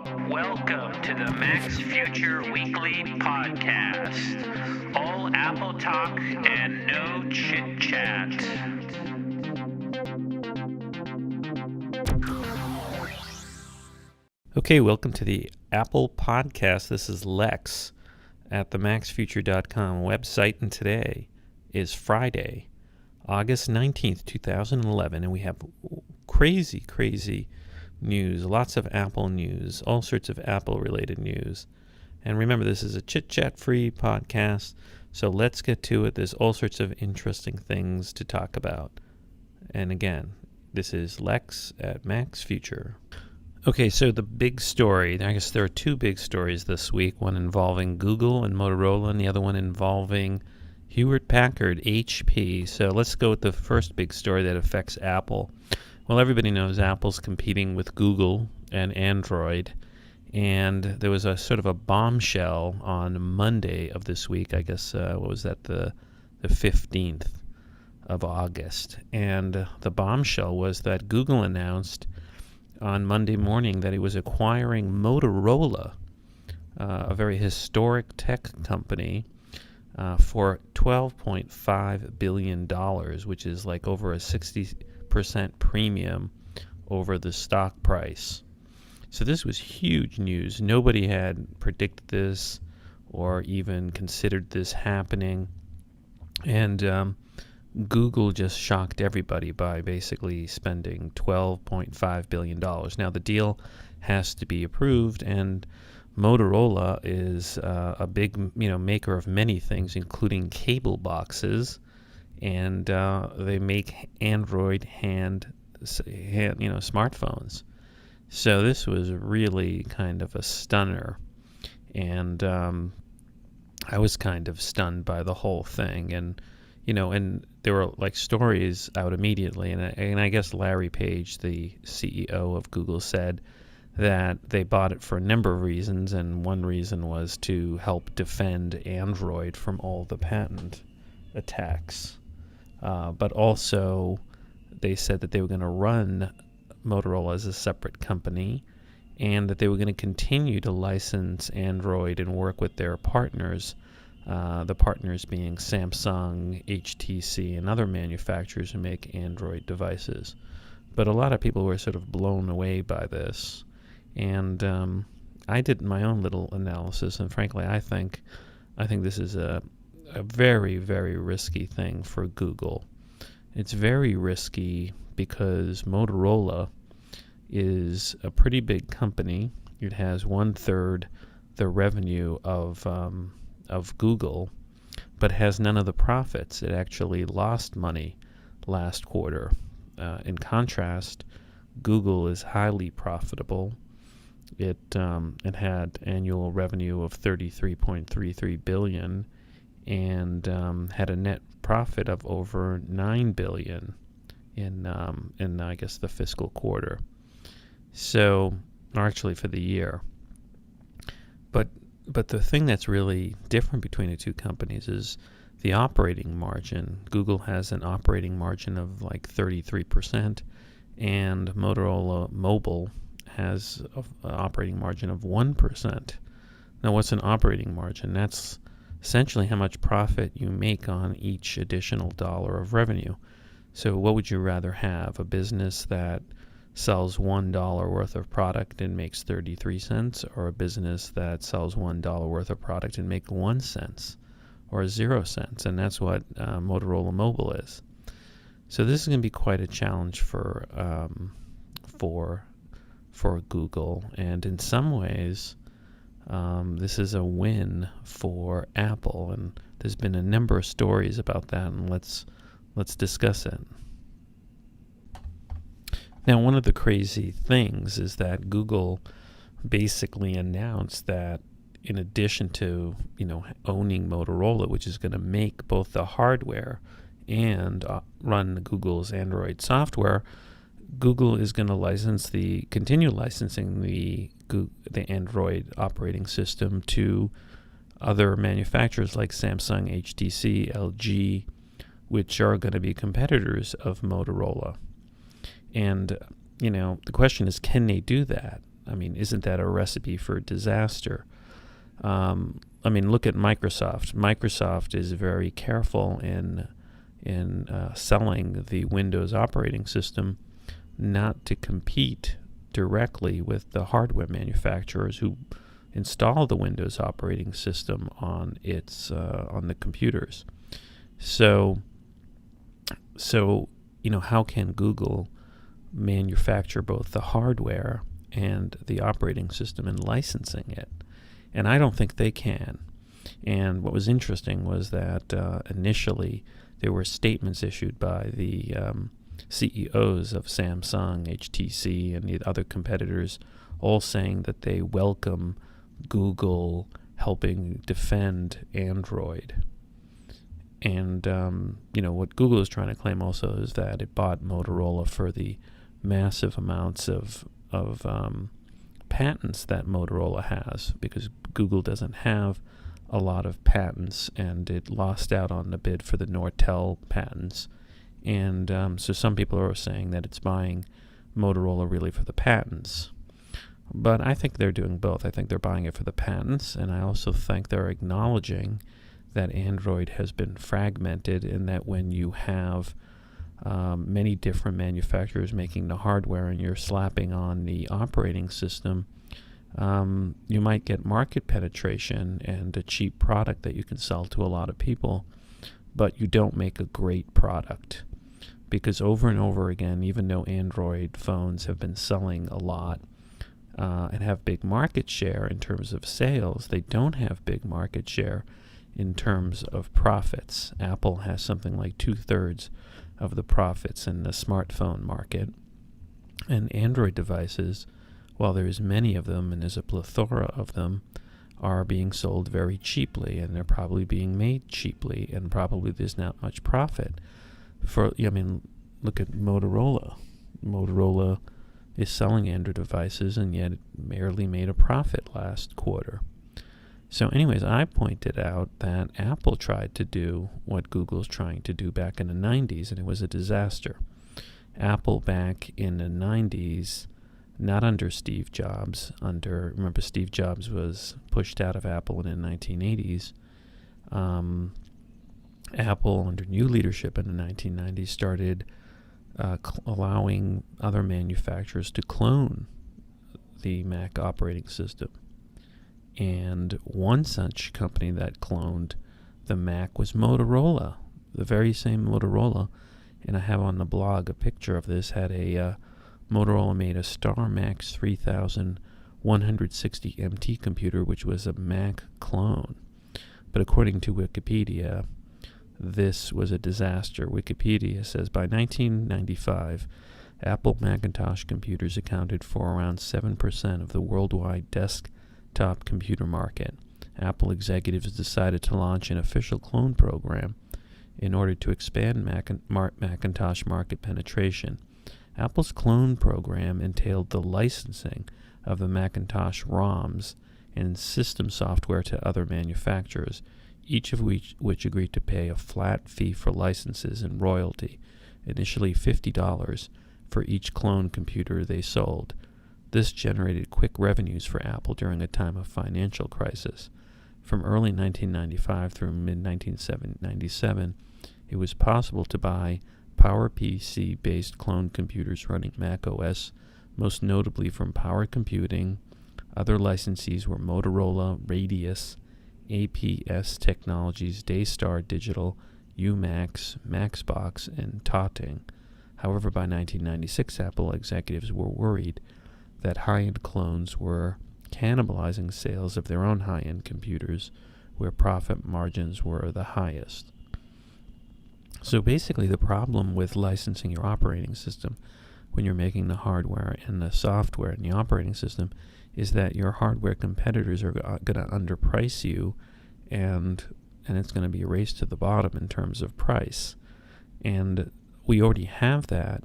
Welcome to the MacsFuture Weekly Podcast. All Apple talk and no chit-chat. Okay, welcome to the Apple Podcast. This is Lex at the MacsFuture.com website, and today is Friday, August 19th, 2011, and we have crazy news, lots of Apple news, all sorts of Apple-related news. And remember, this is a chit-chat-free podcast, so let's get to it. There's all sorts of interesting things to talk about. And again, this is Lex at MacsFuture. Okay, so the big story, I guess there are two big stories this week, one involving Google and Motorola, and the other one involving Hewlett-Packard, HP. So let's go with the first big story that affects Apple. Well, everybody knows Apple's competing with Google and Android, and there was a sort of a bombshell on Monday of this week. I guess, what was that, the 15th of August. And the bombshell was that Google announced on Monday morning that it was acquiring Motorola, a very historic tech company, for $12.5 billion, which is like over a 60% premium over the stock price. So this was huge news. Nobody had predicted this or even considered this happening. And Google just shocked everybody by basically spending $12.5 billion. Now, the deal has to be approved, and Motorola is a big maker of many things, including cable boxes, and they make Android hand smartphones. So this was really kind of a stunner, and I was kind of stunned by the whole thing. And and there were like stories out immediately, and I guess Larry Page, the CEO of Google, said that they bought it for a number of reasons, and one reason was to help defend Android from all the patent attacks. But also, they said that they were going to run Motorola as a separate company, and that they were going to continue to license Android and work with their partners, the partners being Samsung, HTC, and other manufacturers who make Android devices. But a lot of people were sort of blown away by this, and I did my own little analysis, and frankly, I think this is a very, very risky thing for Google. It's very risky because Motorola is a pretty big company. It has 1/3 the revenue of Google, but has none of the profits. It actually lost money last quarter. In contrast, Google is highly profitable. It had annual revenue of $33.33 billion and had a net profit of over $9 billion in I guess the fiscal quarter. So, or actually for the year. But the thing that's really different between the two companies is the operating margin. Google has an operating margin of like 33%, and Motorola Mobile has an operating margin of 1%. Now, what's an operating margin? That's essentially how much profit you make on each additional dollar of revenue. So what would you rather have? A business that sells $1 worth of product and makes 33 cents, or a business that sells $1 worth of product and makes 1 cent or 0 cents? And that's what Motorola Mobile is. So this is going to be quite a challenge for Google, and in some ways this is a win for Apple, and there's been a number of stories about that, and let's discuss it. Now, one of the crazy things is that Google basically announced that in addition to owning Motorola, which is going to make both the hardware and run Google's Android software, Google is going to continue licensing the Android operating system to other manufacturers like Samsung, HTC, LG, which are going to be competitors of Motorola. And, the question is, can they do that? I mean, isn't that a recipe for disaster? I mean, look at Microsoft. Microsoft is very careful in selling the Windows operating system not to compete directly with the hardware manufacturers who install the Windows operating system on the computers. So how can Google manufacture both the hardware and the operating system and licensing it? And I don't think they can. And what was interesting was that initially there were statements issued by the CEOs of Samsung, HTC, and the other competitors, all saying that they welcome Google helping defend Android. And what Google is trying to claim also is that it bought Motorola for the massive amounts of patents that Motorola has, because Google doesn't have a lot of patents, and it lost out on the bid for the Nortel patents. And so some people are saying that it's buying Motorola really for the patents. But I think they're doing both. I think they're buying it for the patents, and I also think they're acknowledging that Android has been fragmented, and that when you have many different manufacturers making the hardware and you're slapping on the operating system, you might get market penetration and a cheap product that you can sell to a lot of people, but you don't make a great product. Because over and over again, even though Android phones have been selling a lot and have big market share in terms of sales, they don't have big market share in terms of profits. Apple has something like 2/3 of the profits in the smartphone market. And Android devices, while there's many of them and there's a plethora of them, are being sold very cheaply, and they're probably being made cheaply, and probably there's not much profit. Look at Motorola. Motorola is selling Android devices, and yet it barely made a profit last quarter. So anyways, I pointed out that Apple tried to do what Google's trying to do back in the 90s, and it was a disaster. Apple back in the 90s, not under Steve Jobs, remember Steve Jobs was pushed out of Apple in the 1980s. Apple, under new leadership in the 1990s, started allowing other manufacturers to clone the Mac operating system. And one such company that cloned the Mac was Motorola, the very same Motorola. And I have on the blog a picture of this. Motorola made a Star Max 3160 MT computer, which was a Mac clone. But according to Wikipedia, this was a disaster. Wikipedia says by 1995, Apple Macintosh computers accounted for around 7% of the worldwide desktop computer market. Apple executives decided to launch an official clone program in order to expand Macintosh market penetration. Apple's clone program entailed the licensing of the Macintosh ROMs and system software to other manufacturers, each of which agreed to pay a flat fee for licenses and royalty, initially $50 for each clone computer they sold. This generated quick revenues for Apple during a time of financial crisis. From early 1995 through mid-1997, it was possible to buy PowerPC-based clone computers running Mac OS, most notably from Power Computing. Other licensees were Motorola, Radius, APS Technologies, Daystar Digital, Umax, Maxbox, and Totting. However, by 1996, Apple executives were worried that high-end clones were cannibalizing sales of their own high-end computers, where profit margins were the highest. So basically, the problem with licensing your operating system when you're making the hardware and the software and the operating system is that your hardware competitors are going to underprice you, and it's going to be a race to the bottom in terms of price. And we already have that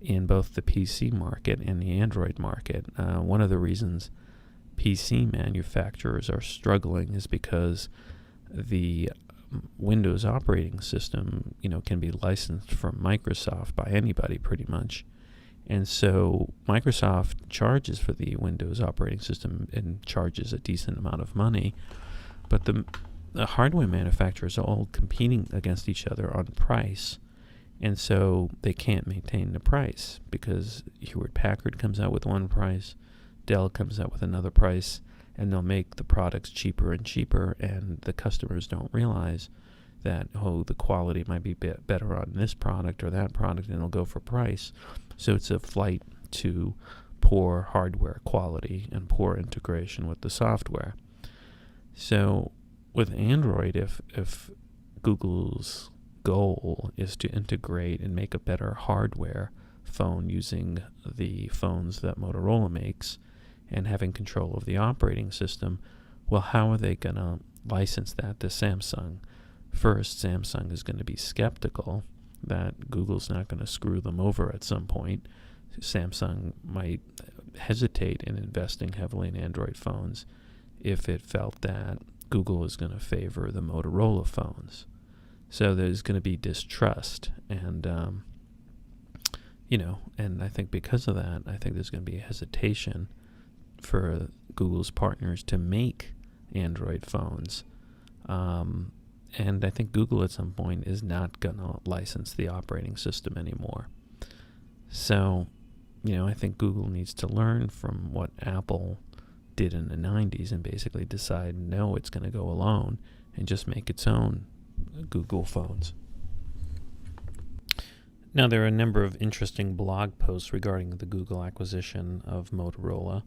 in both the PC market and the Android market. One of the reasons PC manufacturers are struggling is because the Windows operating system, can be licensed from Microsoft by anybody pretty much, And so Microsoft charges for the Windows operating system and charges a decent amount of money, but the hardware manufacturers are all competing against each other on price, and so they can't maintain the price because Hewlett-Packard comes out with one price, Dell comes out with another price, and they'll make the products cheaper and cheaper, and the customers don't realize that, the quality might be better on this product or that product, and they'll go for price. So it's a flight to poor hardware quality and poor integration with the software. So with Android, if Google's goal is to integrate and make a better hardware phone using the phones that Motorola makes and having control of the operating system, well, how are they going to license that to Samsung? First, Samsung is going to be skeptical that Google's not going to screw them over at some point. Samsung might hesitate in investing heavily in Android phones if it felt that Google is going to favor the Motorola phones. So there's going to be distrust, and and I think because of that, I think there's going to be a hesitation for Google's partners to make Android phones. And I think Google at some point is not going to license the operating system anymore. So, I think Google needs to learn from what Apple did in the 90s and basically decide, no, it's going to go alone and just make its own Google phones. Now, there are a number of interesting blog posts regarding the Google acquisition of Motorola.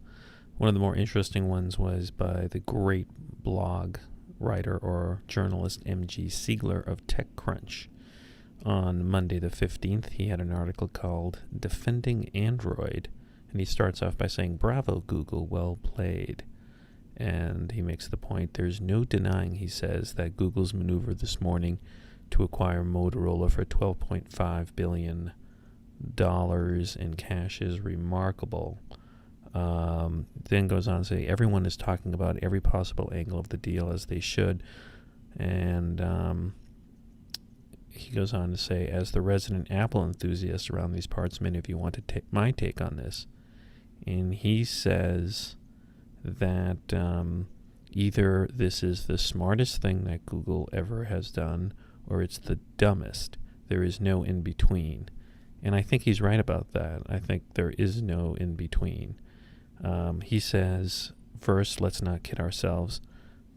One of the more interesting ones was by the great blog writer or journalist M.G. Siegler of TechCrunch. On Monday the 15th, he had an article called Defending Android, and he starts off by saying, "Bravo, Google, well played." And he makes the point, there's no denying, he says, that Google's maneuver this morning to acquire Motorola for $12.5 billion in cash is remarkable. Then goes on to say, everyone is talking about every possible angle of the deal, as they should. And he goes on to say, as the resident Apple enthusiast around these parts, many of you want to take my take on this. And he says that either this is the smartest thing that Google ever has done, or it's the dumbest. There is no in between. And I think he's right about that. I think there is no in between. He says, first, let's not kid ourselves.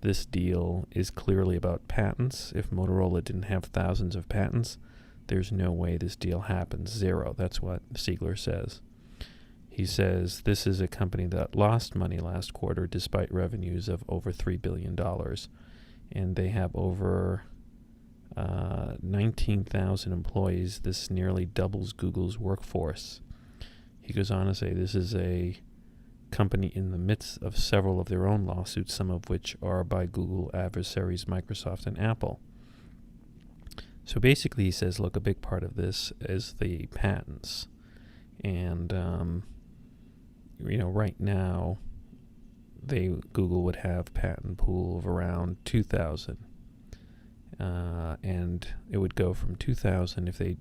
This deal is clearly about patents. If Motorola didn't have thousands of patents, there's no way this deal happens. Zero. That's what Siegler says. He says this is a company that lost money last quarter despite revenues of over $3 billion. And they have over 19,000 employees. This nearly doubles Google's workforce. He goes on to say this is a company in the midst of several of their own lawsuits, some of which are by Google adversaries Microsoft and Apple. So basically he says, look, a big part of this is the patents. And, right now, Google would have patent pool of around 2,000. And it would go from 2,000 if they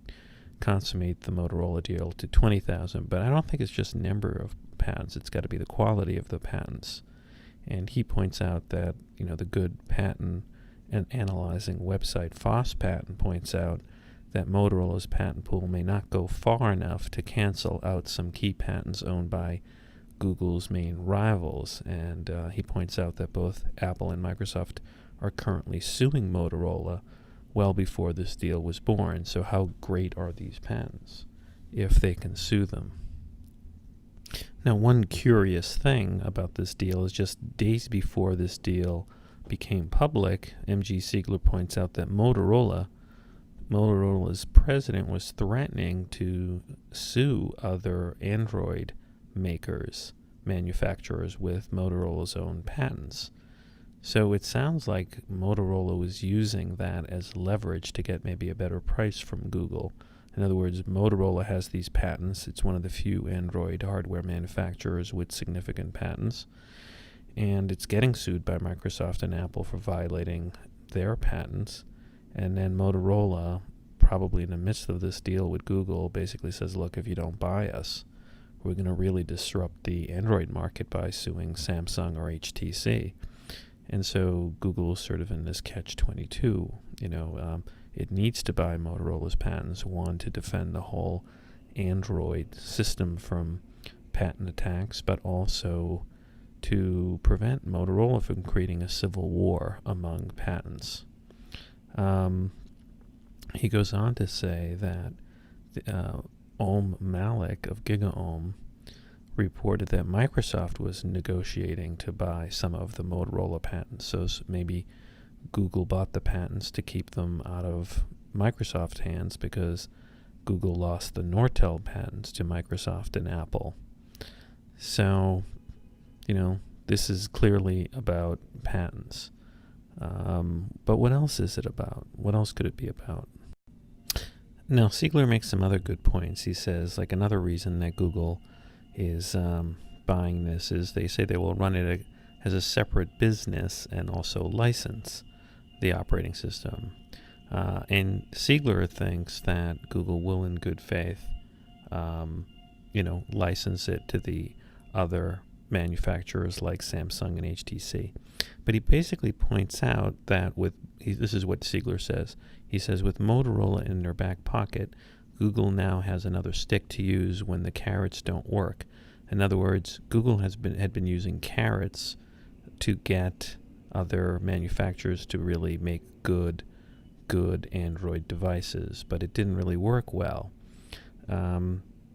consummate the Motorola deal to 20,000. But I don't think it's just number of patents. It's got to be the quality of the patents. And he points out that, the good patent and analyzing website FOSS patent points out that Motorola's patent pool may not go far enough to cancel out some key patents owned by Google's main rivals. And he points out that both Apple and Microsoft are currently suing Motorola well before this deal was born. So how great are these patents if they can sue them? Now, one curious thing about this deal is just days before this deal became public, M.G. Siegler points out that Motorola's president was threatening to sue other Android manufacturers with Motorola's own patents. So it sounds like Motorola was using that as leverage to get maybe a better price from Google. In other words, Motorola has these patents. It's one of the few Android hardware manufacturers with significant patents. And it's getting sued by Microsoft and Apple for violating their patents. And then Motorola, probably in the midst of this deal with Google, basically says, look, if you don't buy us, we're going to really disrupt the Android market by suing Samsung or HTC. And so Google is sort of in this catch-22. It needs to buy Motorola's patents, one, to defend the whole Android system from patent attacks, but also to prevent Motorola from creating a civil war among patents. He goes on to say that Om Malik of GigaOM reported that Microsoft was negotiating to buy some of the Motorola patents. So maybe Google bought the patents to keep them out of Microsoft's hands because Google lost the Nortel patents to Microsoft and Apple. So, this is clearly about patents. But what else is it about? What else could it be about? Now, Siegler makes some other good points. He says, another reason that Google is buying this is they say they will run it as a separate business and also license the operating system. And Siegler thinks that Google will, in good faith, license it to the other manufacturers like Samsung and HTC. But he basically points out that this is what Siegler says. He says, with Motorola in their back pocket, Google now has another stick to use when the carrots don't work. In other words, Google had been using carrots to get other manufacturers to really make good Android devices, but it didn't really work well.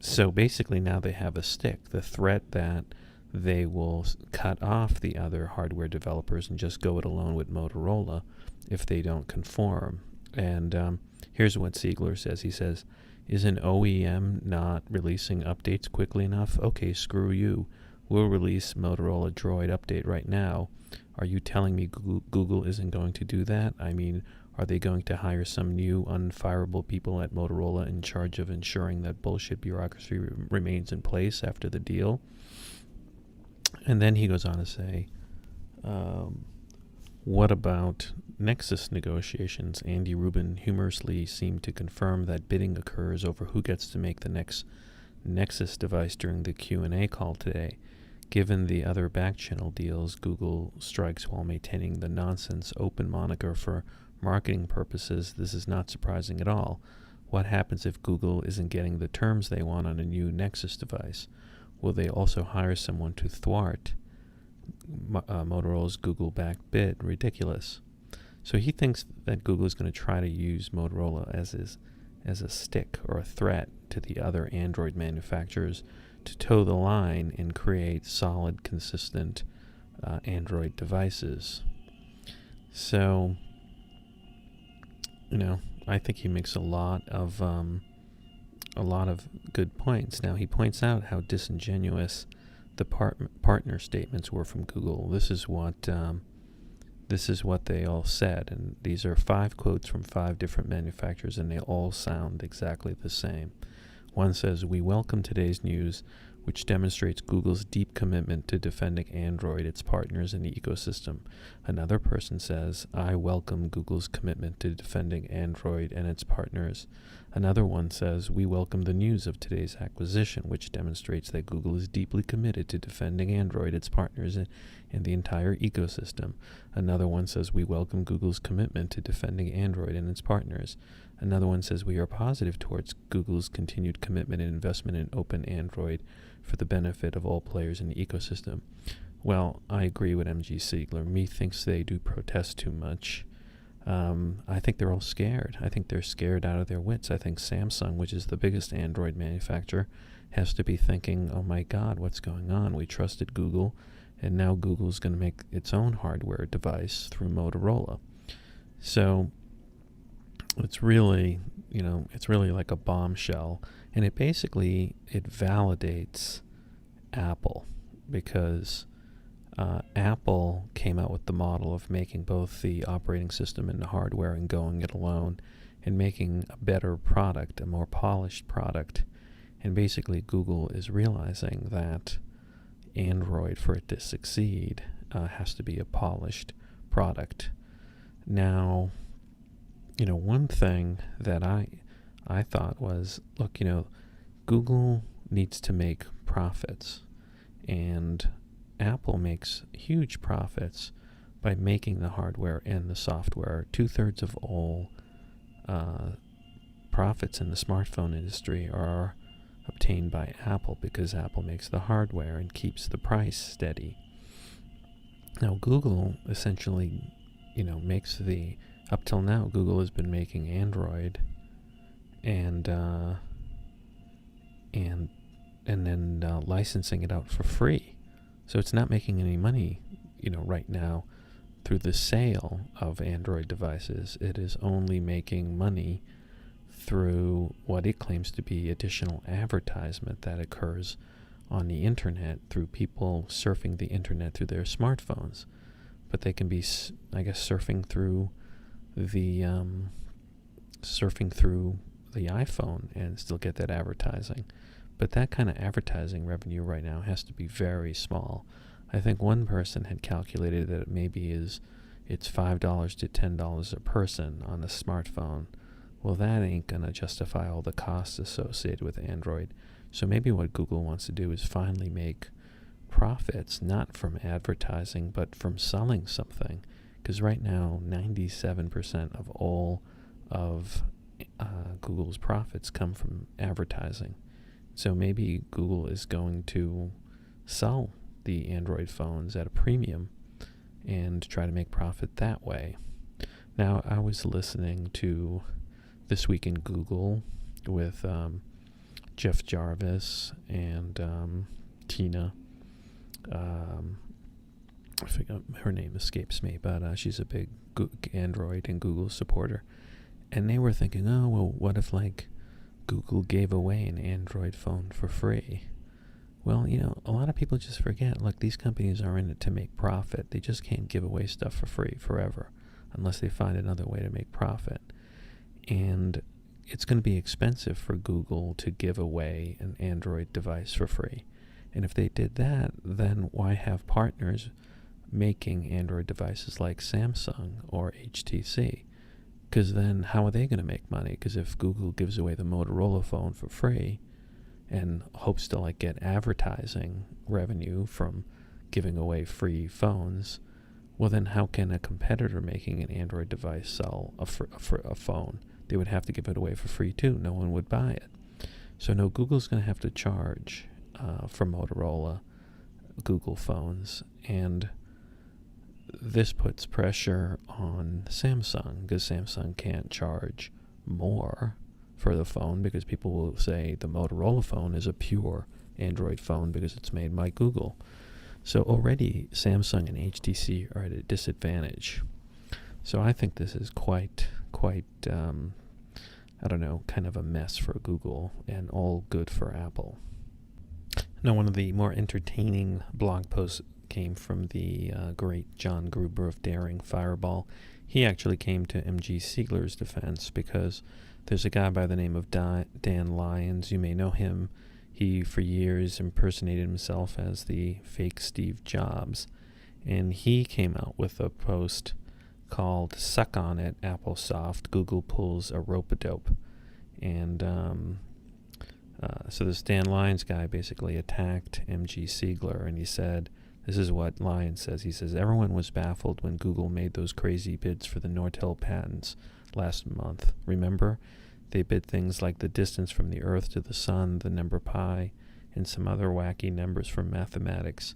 So basically now they have a stick, the threat that they will cut off the other hardware developers and just go it alone with Motorola if they don't conform. And here's what Siegler says. He says, is an OEM not releasing updates quickly enough? Okay, screw you. We'll release Motorola Droid update right now. Are you telling me Google isn't going to do that? I mean, are they going to hire some new unfireable people at Motorola in charge of ensuring that bullshit bureaucracy remains in place after the deal? And then he goes on to say, what about Nexus negotiations? Andy Rubin humorously seemed to confirm that bidding occurs over who gets to make the next Nexus device during the Q&A call today. Given the other back-channel deals, Google strikes while maintaining the nonsense open moniker for marketing purposes. This is not surprising at all. What happens if Google isn't getting the terms they want on a new Nexus device? Will they also hire someone to thwart Motorola's Google-backed bid? Ridiculous. So he thinks that Google is going to try to use Motorola as a stick or a threat to the other Android manufacturers to toe the line and create solid, consistent Android devices. So, I think he makes a lot of good points. Now, he points out how disingenuous the partner statements were from Google. This is what they all said, and these are 5 quotes from 5 different manufacturers, and they all sound exactly the same. One says, "We welcome today's news, which demonstrates Google's deep commitment to defending Android, its partners, and the ecosystem." Another person says, "I welcome Google's commitment to defending Android and its partners." Another one says, "We welcome the news of today's acquisition, which demonstrates that Google is deeply committed to defending Android, its partners, and the entire ecosystem." Another one says, "We welcome Google's commitment to defending Android and its partners." Another one says, "We are positive towards Google's continued commitment and investment in open Android for the benefit of all players in the ecosystem." Well, I agree with MG Siegler. Methinks they do protest too much. I think they're all scared. I think they're scared out of their wits. I think Samsung, which is the biggest Android manufacturer, has to be thinking, oh my God, what's going on? We trusted Google, and now Google's going to make its own hardware device through Motorola. So it's really like a bombshell, and it validates Apple, because Apple came out with the model of making both the operating system and the hardware and going it alone and making a better product, a more polished product. And basically Google is realizing that Android, for it to succeed, has to be a polished product. Now, one thing that I thought was, look, Google needs to make profits. And Apple makes huge profits by making the hardware and the software. 2/3 of all profits in the smartphone industry are obtained by Apple because Apple makes the hardware and keeps the price steady. Now, Google essentially, makes up till now, Google has been making Android and then licensing it out for free. So it's not making any money, right now through the sale of Android devices. It is only making money through what it claims to be additional advertisement that occurs on the internet through people surfing the internet through their smartphones. But they can be, surfing through the iPhone and still get that advertising. But that kind of advertising revenue right now has to be very small. I think one person had calculated that it's $5 to $10 a person on a smartphone. Well, that ain't going to justify all the costs associated with Android. So maybe what Google wants to do is finally make profits, not from advertising, but from selling something. Because right now, 97% of all of Google's profits come from advertising. So maybe Google is going to sell the Android phones at a premium and try to make profit that way. Now, I was listening to This Week in Google with Jeff Jarvis and Tina. I forget, her name escapes me, but she's a big Android and Google supporter. And they were thinking, oh, well, what if, Google gave away an Android phone for free? Well, a lot of people just forget, these companies are in it to make profit. They just can't give away stuff for free forever unless they find another way to make profit. And it's going to be expensive for Google to give away an Android device for free. And if they did that, then why have partners making Android devices like Samsung or HTC? Because then how are they going to make money? Because if Google gives away the Motorola phone for free and hopes to get advertising revenue from giving away free phones, well then how can a competitor making an Android device sell a phone? They would have to give it away for free too. No one would buy it. So no, Google's going to have to charge for Motorola Google phones, and this puts pressure on Samsung because Samsung can't charge more for the phone because people will say the Motorola phone is a pure Android phone because it's made by Google. So already Samsung and HTC are at a disadvantage. So I think this is quite kind of a mess for Google and all good for Apple. Now, one of the more entertaining blog posts came from the great John Gruber of Daring Fireball. He actually came to MG Siegler's defense because there's a guy by the name of Dan Lyons. You may know him. He, for years, impersonated himself as the fake Steve Jobs. And he came out with a post called Suck On It, Applesoft. Google pulls a rope-a-dope. And so this Dan Lyons guy basically attacked MG Siegler, and he said, this is what Lyons says. He says, everyone was baffled when Google made those crazy bids for the Nortel patents last month. Remember? They bid things like the distance from the Earth to the Sun, the number pi, and some other wacky numbers from mathematics,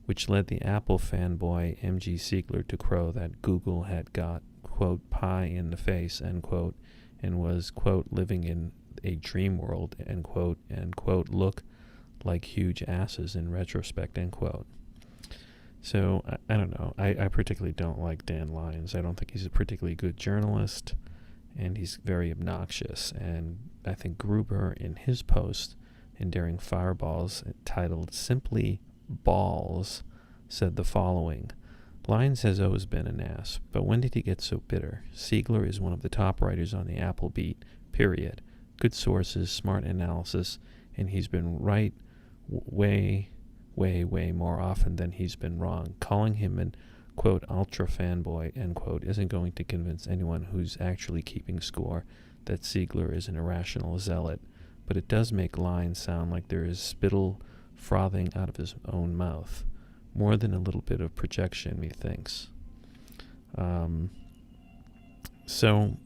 which led the Apple fanboy MG Siegler to crow that Google had got, quote, pie in the face, end quote, and was, quote, living in a dream world, end quote, and, quote, look like huge asses in retrospect, end quote. So, I don't know. I particularly don't like Dan Lyons. I don't think he's a particularly good journalist, and he's very obnoxious. And I think Gruber, in his post in Daring Fireballs, titled Simply Balls, said the following: Lyons has always been an ass, but when did he get so bitter? Siegler is one of the top writers on the Apple beat, period. Good sources, smart analysis, and he's been right way more often than he's been wrong. Calling him an, quote, ultra fanboy, end quote, isn't going to convince anyone who's actually keeping score that Siegler is an irrational zealot, but it does make Lyons sound like there is spittle frothing out of his own mouth, more than a little bit of projection, methinks. So,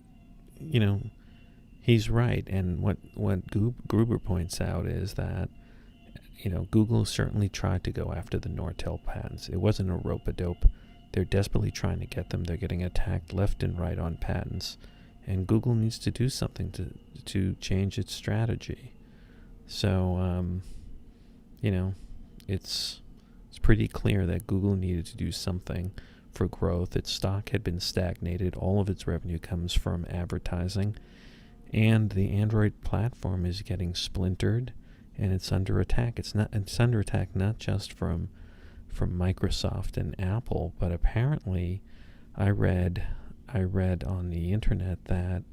he's right. And what Gruber points out is that, Google certainly tried to go after the Nortel patents. It wasn't a rope-a-dope. They're desperately trying to get them. They're getting attacked left and right on patents. And Google needs to do something to change its strategy. So, it's pretty clear that Google needed to do something for growth. Its stock had been stagnated. All of its revenue comes from advertising. And the Android platform is getting splintered, and it's under attack. It's under attack not just from Microsoft and Apple, but apparently I read on the internet that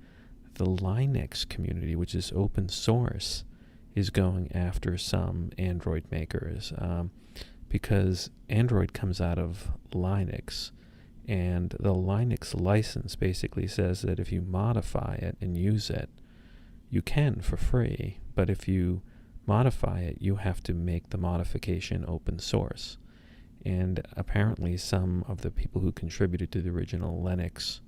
the Linux community, which is open source, is going after some Android makers, because Android comes out of Linux, and the Linux license basically says that if you modify it and use it, you can for free, but if you modify it, you have to make the modification open source. And apparently some of the people who contributed to the original Linux,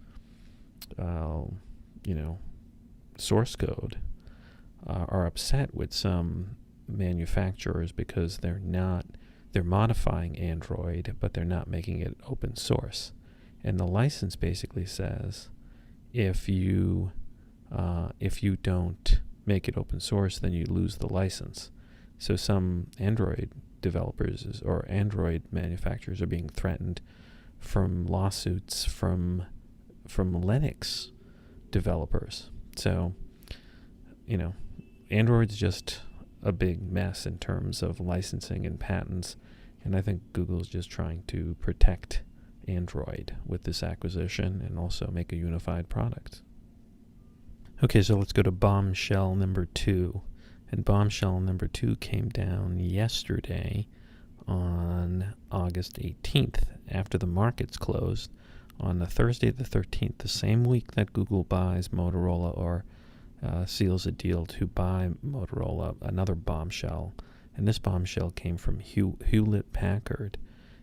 source code are upset with some manufacturers because they're modifying Android, but they're not making it open source. And the license basically says if you don't make it open source, then you lose the license. So some Android developers or Android manufacturers are being threatened from lawsuits from Linux developers. So, Android's just a big mess in terms of licensing and patents, and I think Google's just trying to protect Android with this acquisition and also make a unified product. Okay, so let's go to bombshell number 2. And bombshell number 2 came down yesterday on August 18th after the markets closed on the Thursday the 13th, the same week that Google buys Motorola or seals a deal to buy Motorola, another bombshell. And this bombshell came from Hewlett-Packard.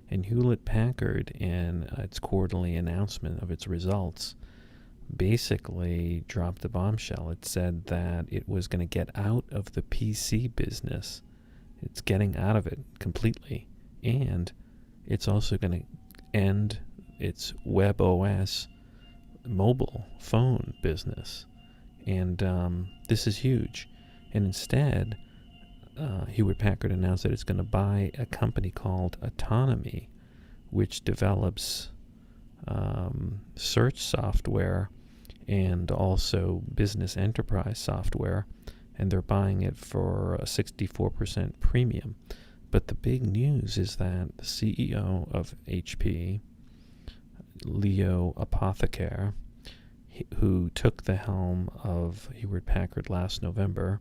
And Hewlett-Packard, in its quarterly announcement of its results, basically dropped the bombshell. It said that it was going to get out of the PC business. It's getting out of it completely. And it's also going to end its WebOS mobile phone business. And this is huge. And instead, Hewlett-Packard announced that it's going to buy a company called Autonomy, which develops search software and also business enterprise software, and they're buying it for a 64% premium. But the big news is that the CEO of HP, Leo Apotheker, who took the helm of Hewlett-Packard last November,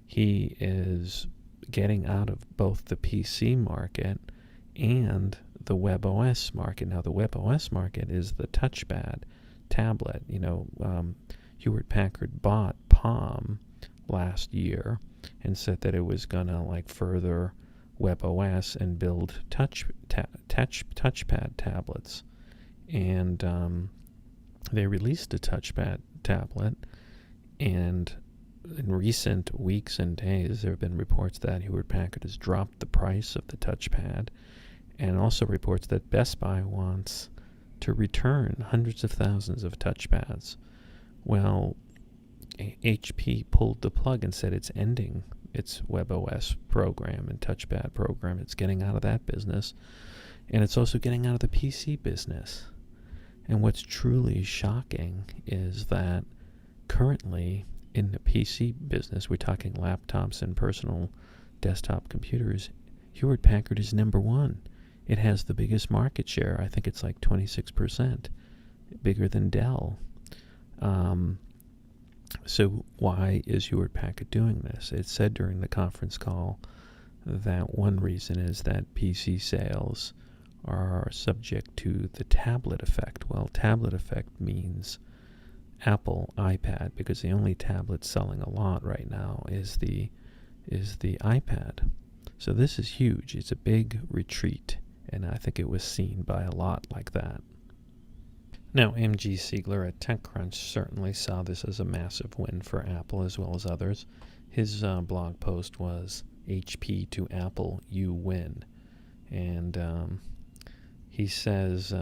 he is getting out of both the PC market and the WebOS market. Now, the WebOS market is the touchpad tablet. Hewlett-Packard bought Palm last year and said that it was going to further WebOS and build touchpad tablets. And they released a touchpad tablet, and in recent weeks and days, there have been reports that Hewlett-Packard has dropped the price of the touchpad, and also reports that Best Buy wants to return hundreds of thousands of touchpads. Well, HP pulled the plug and said it's ending its WebOS program and touchpad program. It's getting out of that business, and it's also getting out of the PC business. And what's truly shocking is that currently in the PC business, we're talking laptops and personal desktop computers, Hewlett-Packard is number one. It has the biggest market share. I think it's 26%, bigger than Dell. So why is Hewlett-Packard doing this? It said during the conference call that one reason is that PC sales are subject to the tablet effect. Well, tablet effect means Apple iPad, because the only tablet selling a lot right now is the iPad. So this is huge. It's a big retreat, and I think it was seen by a lot like that. Now, MG Siegler at TechCrunch certainly saw this as a massive win for Apple as well as others. His blog post was, HP to Apple, you win. And he says,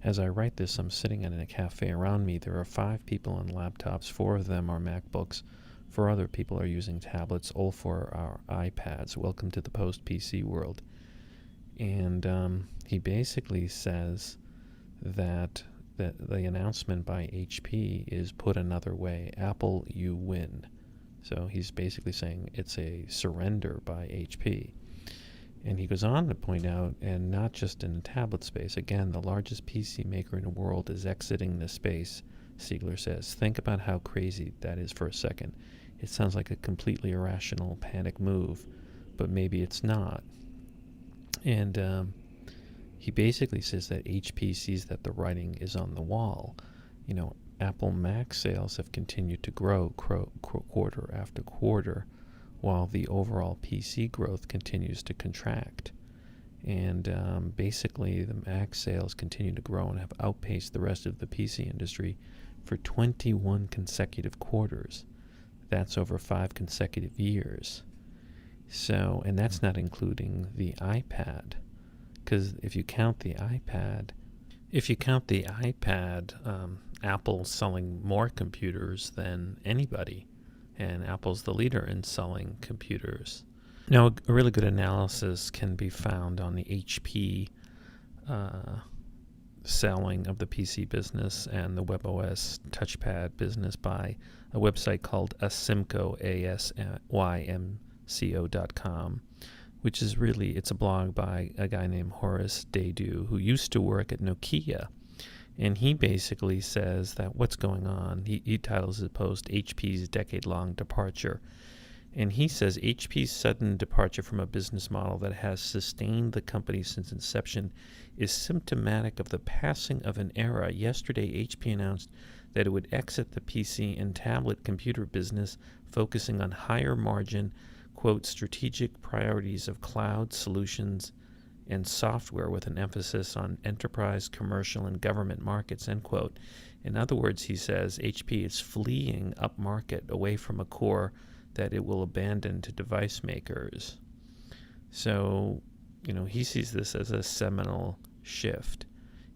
as I write this, I'm sitting in a cafe. Around me, there are 5 people on laptops. 4 of them are MacBooks. 4 other people are using tablets. All 4 are iPads. Welcome to the post-PC world. And he basically says that the announcement by HP is, put another way, Apple, you win. So he's basically saying it's a surrender by HP. And he goes on to point out, and not just in the tablet space, again, the largest PC maker in the world is exiting the space, Siegler says. Think about how crazy that is for a second. It sounds like a completely irrational panic move, but maybe it's not. And he basically says that HP sees that the writing is on the wall. You know, Apple Mac sales have continued to grow quarter after quarter, while the overall PC growth continues to contract. And basically, the Mac sales continue to grow and have outpaced the rest of the PC industry for 21 consecutive quarters. That's over 5 consecutive years. So, and that's not including the iPad, because if you count the iPad, Apple's selling more computers than anybody, and Apple's the leader in selling computers. Now, a really good analysis can be found on the HP selling of the PC business and the WebOS touchpad business by a website called Asymco, ASYMCO.com, which is really, it's a blog by a guy named Horace Dedu, who used to work at Nokia. And he basically says that what's going on, he titles his post, HP's decade-long departure. And he says HP's sudden departure from a business model that has sustained the company since inception is symptomatic of the passing of an era. Yesterday, HP announced that it would exit the PC and tablet computer business, focusing on higher margin, quote, strategic priorities of cloud solutions and software with an emphasis on enterprise, commercial, and government markets, end quote. In other words, he says HP is fleeing upmarket away from a core that it will abandon to device makers. So, you know, he sees this as a seminal shift.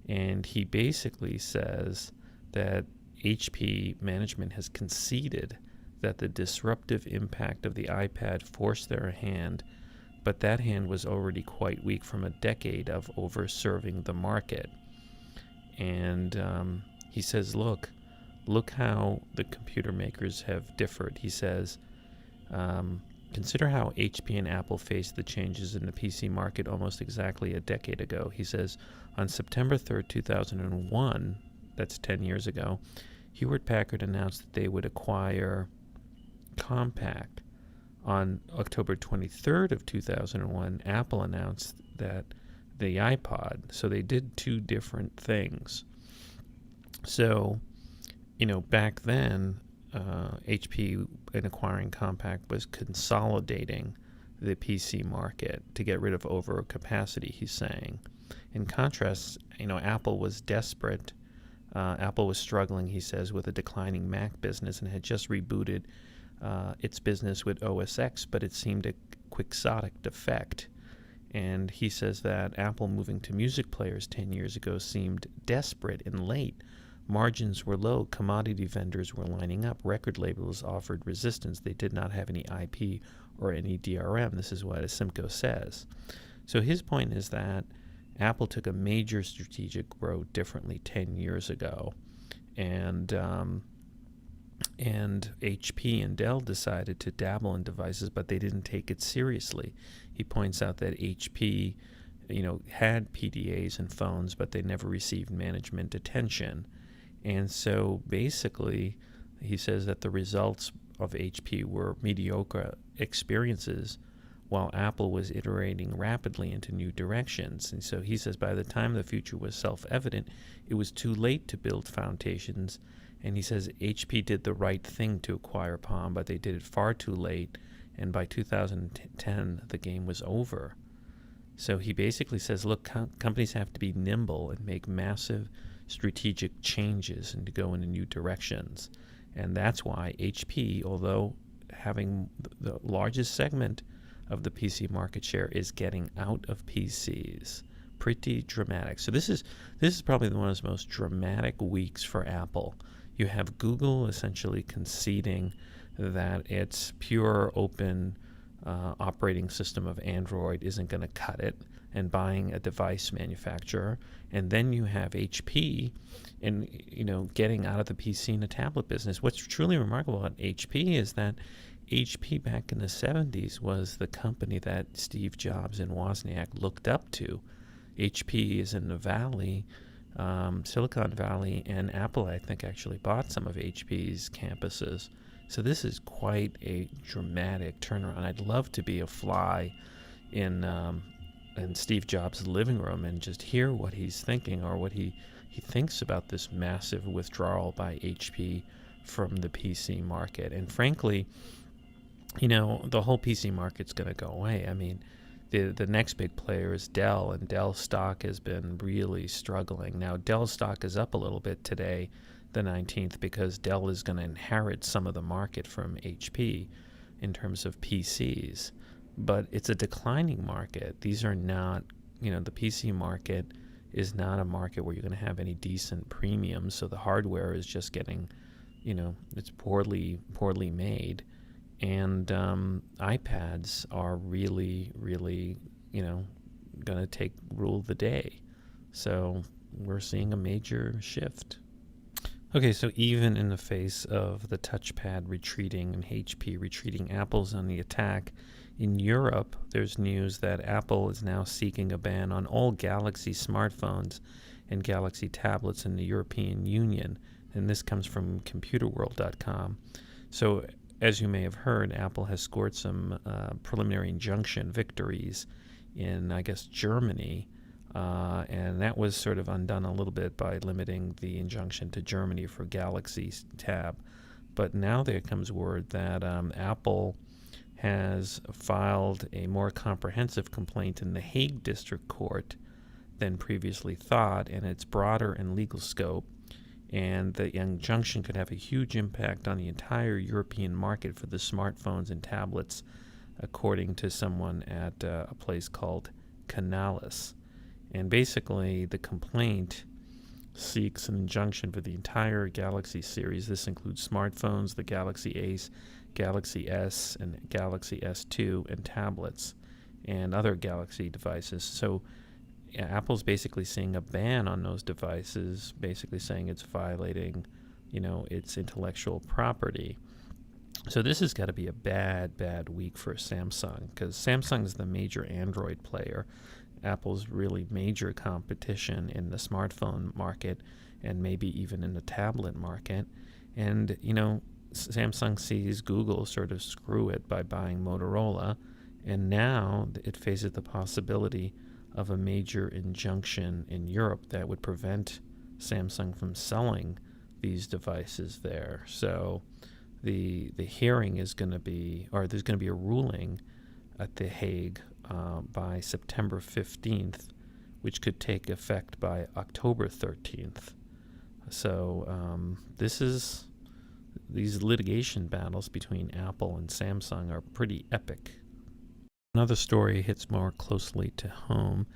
And he basically says that HP management has conceded that the disruptive impact of the iPad forced their hand, but that hand was already quite weak from a decade of over-serving the market. And he says, look how the computer makers have differed. He says, consider how HP and Apple faced the changes in the PC market almost exactly a decade ago. He says, on September 3rd, 2001, that's 10 years ago, Hewlett-Packard announced that they would acquire Compaq. On October 23rd of 2001, Apple announced that the iPod. So they did 2 different things. So, you know, back then, HP, in acquiring Compaq, was consolidating the PC market to get rid of overcapacity, he's saying. In contrast, you know, Apple was desperate. Apple was struggling, he says, with a declining Mac business and had just rebooted its business with OS X, but it seemed a quixotic defect. And he says that Apple moving to music players 10 years ago seemed desperate and late. Margins were low, commodity vendors were lining up, record labels offered resistance. They did not have any IP or any DRM. This is what Asymco says. So his point is that Apple took a major strategic road differently 10 years ago. And HP and Dell decided to dabble in devices, but they didn't take it seriously. He points out that HP, you know, had PDAs and phones, but they never received management attention. And so basically, he says that the results of HP were mediocre experiences while Apple was iterating rapidly into new directions. And so he says by the time the future was self-evident, it was too late to build foundations. And he says HP did the right thing to acquire Palm, but they did it far too late. and by 2010 the game was over. So he basically says, look, companies have to be nimble and make massive strategic changes and to go into new directions. And that's why HP, although having the largest segment of the PC market share, is getting out of PCs. Pretty dramatic. So this is probably one of the most dramatic weeks for Apple. You have Google essentially conceding that its pure open operating system of Android isn't going to cut it, and buying a device manufacturer. And then you have HP and getting out of the PC and the tablet business. What's truly remarkable about HP is that HP back in the 70s was the company that Steve Jobs and Wozniak looked up to. HP is in the Valley, Silicon Valley, and Apple, I think, actually bought some of HP's campuses. So this is quite a dramatic turnaround. I'd love to be a fly in Steve Jobs' living room and just hear what he's thinking, or what he thinks about this massive withdrawal by HP from the PC market. And frankly, the whole PC market's going to go away. I mean, the next big player is Dell, and Dell stock has been really struggling. Now, Dell stock is up a little bit today, the 19th, because Dell is going to inherit some of the market from HP in terms of PCs. But it's a declining market. These are not, the PC market is not a market where you're going to have any decent premiums. So the hardware is just getting, it's poorly made. And iPads are really, really, going to rule the day. So we're seeing a major shift. Okay, so even in the face of the touchpad retreating and HP retreating, Apple's on the attack. In Europe, there's news that Apple is now seeking a ban on all Galaxy smartphones and Galaxy tablets in the European Union, and this comes from Computerworld.com. So, as you may have heard, Apple has scored some preliminary injunction victories in, I guess, Germany, and that was sort of undone a little bit by limiting the injunction to Germany for Galaxy Tab. But now there comes word that Apple has filed a more comprehensive complaint in the Hague District Court than previously thought, and it's broader in legal scope, and the injunction could have a huge impact on the entire European market for the smartphones and tablets, according to someone at a place called Canalys. And basically, the complaint seeks an injunction for the entire Galaxy series. This includes smartphones, the Galaxy Ace, Galaxy S, and Galaxy S2, and tablets, and other Galaxy devices. So Apple's basically seeing a ban on those devices, basically saying it's violating, its intellectual property. So this has got to be a bad week for Samsung, because Samsung is the major Android player. Apple's really major competition in the smartphone market, and maybe even in the tablet market. And, Samsung sees Google sort of screw it by buying Motorola, and now it faces the possibility of a major injunction in Europe that would prevent Samsung from selling these devices there. So the hearing is going to be, or there's going to be a ruling at The Hague by September 15th, which could take effect by October 13th. So these litigation battles between Apple and Samsung are pretty epic. Another story hits more closely to home,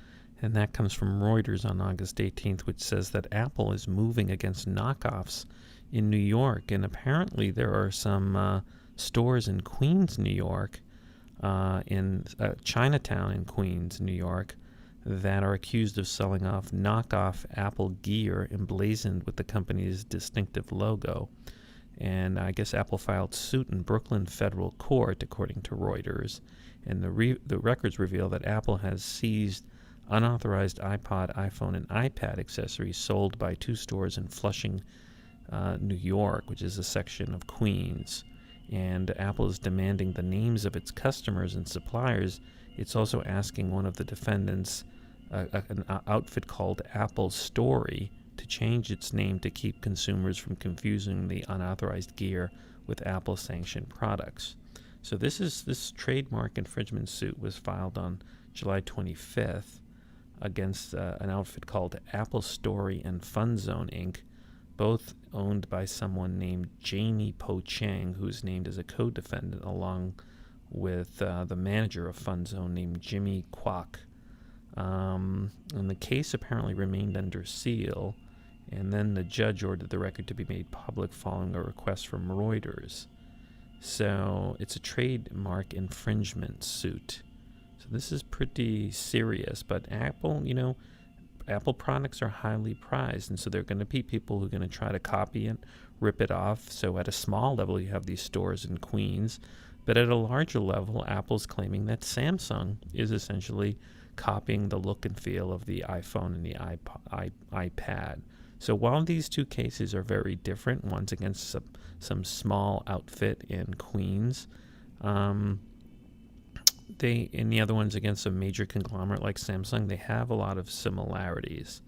and that comes from Reuters on August 18th, which says that Apple is moving against knockoffs in New York. And apparently there are some stores in Queens, New York, in Chinatown in Queens, New York, that are accused of selling off knockoff Apple gear emblazoned with the company's distinctive logo. And I guess Apple filed suit in Brooklyn federal court, according to Reuters. And the records reveal that Apple has seized unauthorized iPod, iPhone, and iPad accessories sold by two stores in Flushing, New York, which is a section of Queens. And Apple is demanding the names of its customers and suppliers. It's also asking one of the defendants, an outfit called Apple Story, to change its name to keep consumers from confusing the unauthorized gear with Apple-sanctioned products. So this trademark infringement suit was filed on July 25th against an outfit called Apple Story and Fun Zone Inc., both owned by someone named Jamie Po Chang, who's named as a co-defendant, along with the manager of Fun Zone named Jimmy Kwok. And the case apparently remained under seal, and then the judge ordered the record to be made public following a request from Reuters. So it's a trademark infringement suit. So this is pretty serious, but Apple, Apple products are highly prized, and so there are going to be people who are going to try to copy it, rip it off. So at a small level, you have these stores in Queens, but at a larger level, Apple's claiming that Samsung is essentially copying the look and feel of the iPhone and the iPad. So while these two cases are very different, one's against some small outfit in Queens, and the other one's against a major conglomerate like Samsung, they have a lot of similarities.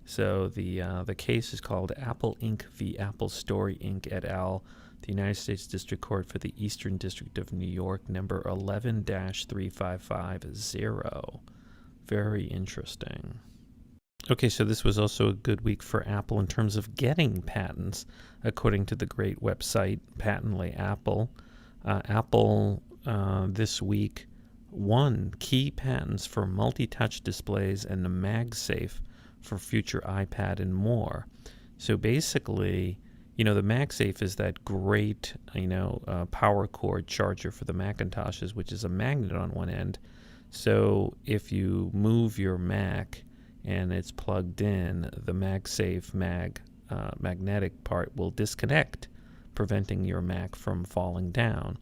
So the case is called Apple Inc. v. Apple Story Inc. et al., the United States District Court for the Eastern District of New York, number 11-3550. Very interesting. Okay, so this was also a good week for Apple in terms of getting patents, according to the great website Patently Apple. Apple this week won key patents for multi-touch displays and the MagSafe for future iPad and more. So basically, the MagSafe is that great, power cord charger for the Macintoshes, which is a magnet on one end. So if you move your Mac and it's plugged in, the MagSafe magnetic part will disconnect, preventing your Mac from falling down.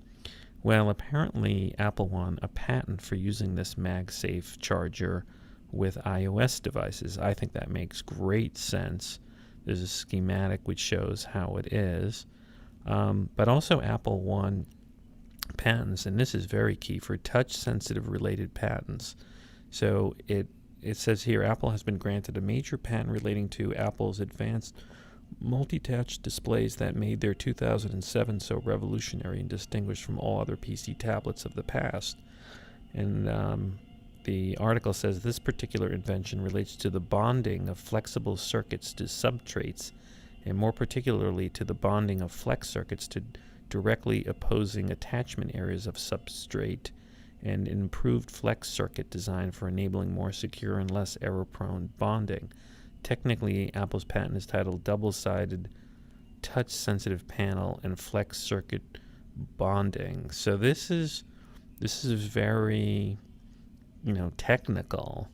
Well, apparently Apple won a patent for using this MagSafe charger with iOS devices. I think that makes great sense. There's a schematic which shows how it is. But also Apple won patents, and this is very key, for touch-sensitive related patents. So it says here, Apple has been granted a major patent relating to Apple's advanced multi-touch displays that made their 2007 so revolutionary and distinguished from all other PC tablets of the past. And the article says this particular invention relates to the bonding of flexible circuits to substrates, and more particularly to the bonding of flex circuits to directly opposing attachment areas of substrate, and improved flex circuit design for enabling more secure and less error-prone bonding. Technically, Apple's patent is titled Double-Sided Touch-Sensitive Panel and Flex Circuit Bonding. So this is very, technical,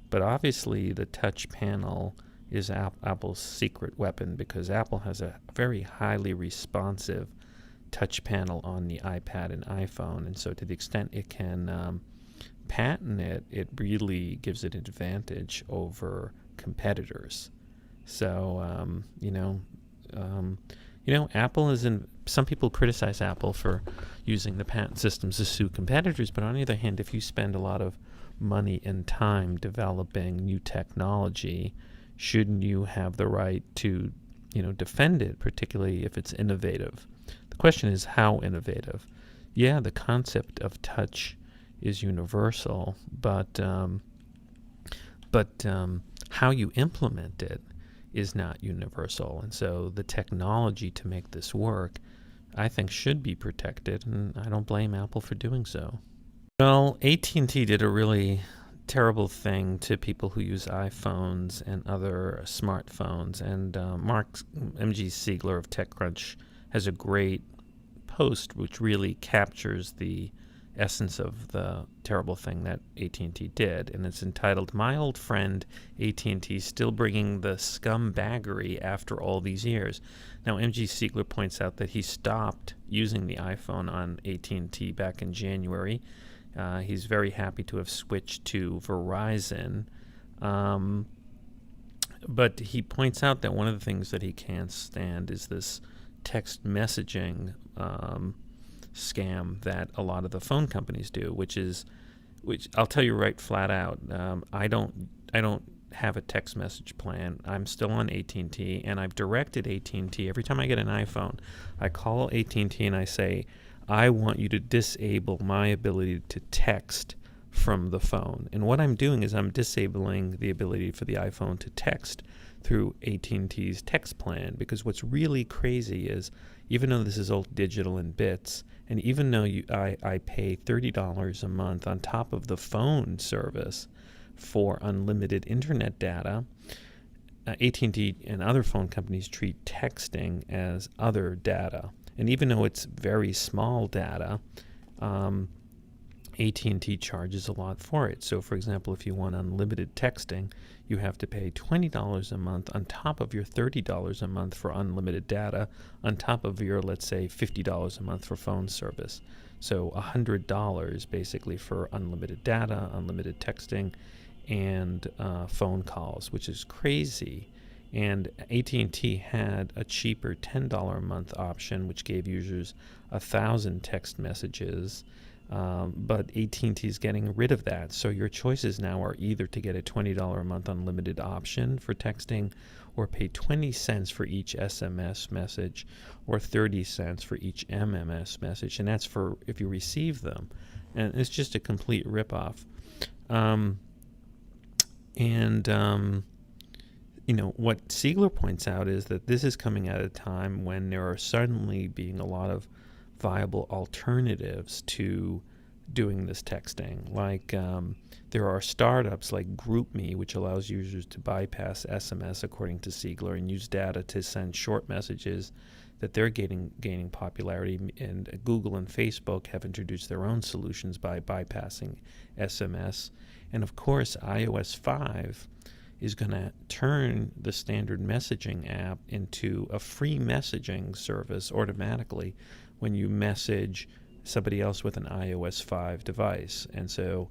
but obviously the touch panel is Apple's secret weapon, because Apple has a very highly responsive touch panel on the iPad and iPhone, and so to the extent it can patent it, it really gives it an advantage over competitors. So Apple is in. Some people criticize Apple for using the patent systems to sue competitors, but on the other hand, if you spend a lot of money and time developing new technology, shouldn't you have the right to defend it, particularly if it's innovative? The question is, how innovative? Yeah, the concept of touch is universal, but how you implement it is not universal. And so the technology to make this work, I think, should be protected, and I don't blame Apple for doing so. Well, AT&T did a really terrible thing to people who use iPhones and other smartphones, and M.G. Siegler of TechCrunch has a great post which really captures the essence of the terrible thing that AT&T did, and it's entitled, "My Old Friend AT&T Still Bringing the Scumbaggery After All These Years." Now, M.G. Siegler points out that he stopped using the iPhone on AT&T back in January. He's very happy to have switched to Verizon, but he points out that one of the things that he can't stand is this text messaging scam that a lot of the phone companies do, which I'll tell you right flat out, I don't have a text message plan. I'm still on AT&T, and I've directed AT&T every time I get an iPhone. I call AT&T and I say, I want you to disable my ability to text from the phone. And what I'm doing is I'm disabling the ability for the iPhone to text through AT&T's text plan, because what's really crazy is, even though this is all digital in bits, and even though I pay $30 a month on top of the phone service for unlimited internet data, AT&T and other phone companies treat texting as other data. And even though it's very small data, AT&T charges a lot for it. So, for example, if you want unlimited texting, you have to pay $20 a month on top of your $30 a month for unlimited data, on top of your, let's say, $50 a month for phone service. So $100 basically for unlimited data, unlimited texting, and phone calls, which is crazy. And AT&T had a cheaper $10 a month option, which gave users 1,000 text messages. But AT&T is getting rid of that. So your choices now are either to get a $20 a month unlimited option for texting, or pay 20 cents for each SMS message, or 30 cents for each MMS message. And that's for if you receive them. And it's just a complete ripoff. What Siegler points out is that this is coming at a time when there are suddenly being a lot of viable alternatives to doing this texting. Like there are startups like GroupMe, which allows users to bypass SMS, according to Siegler, and use data to send short messages that they're gaining popularity. And Google and Facebook have introduced their own solutions by bypassing SMS. And of course, iOS 5 is going to turn the standard messaging app into a free messaging service automatically when you message somebody else with an iOS 5 device. And so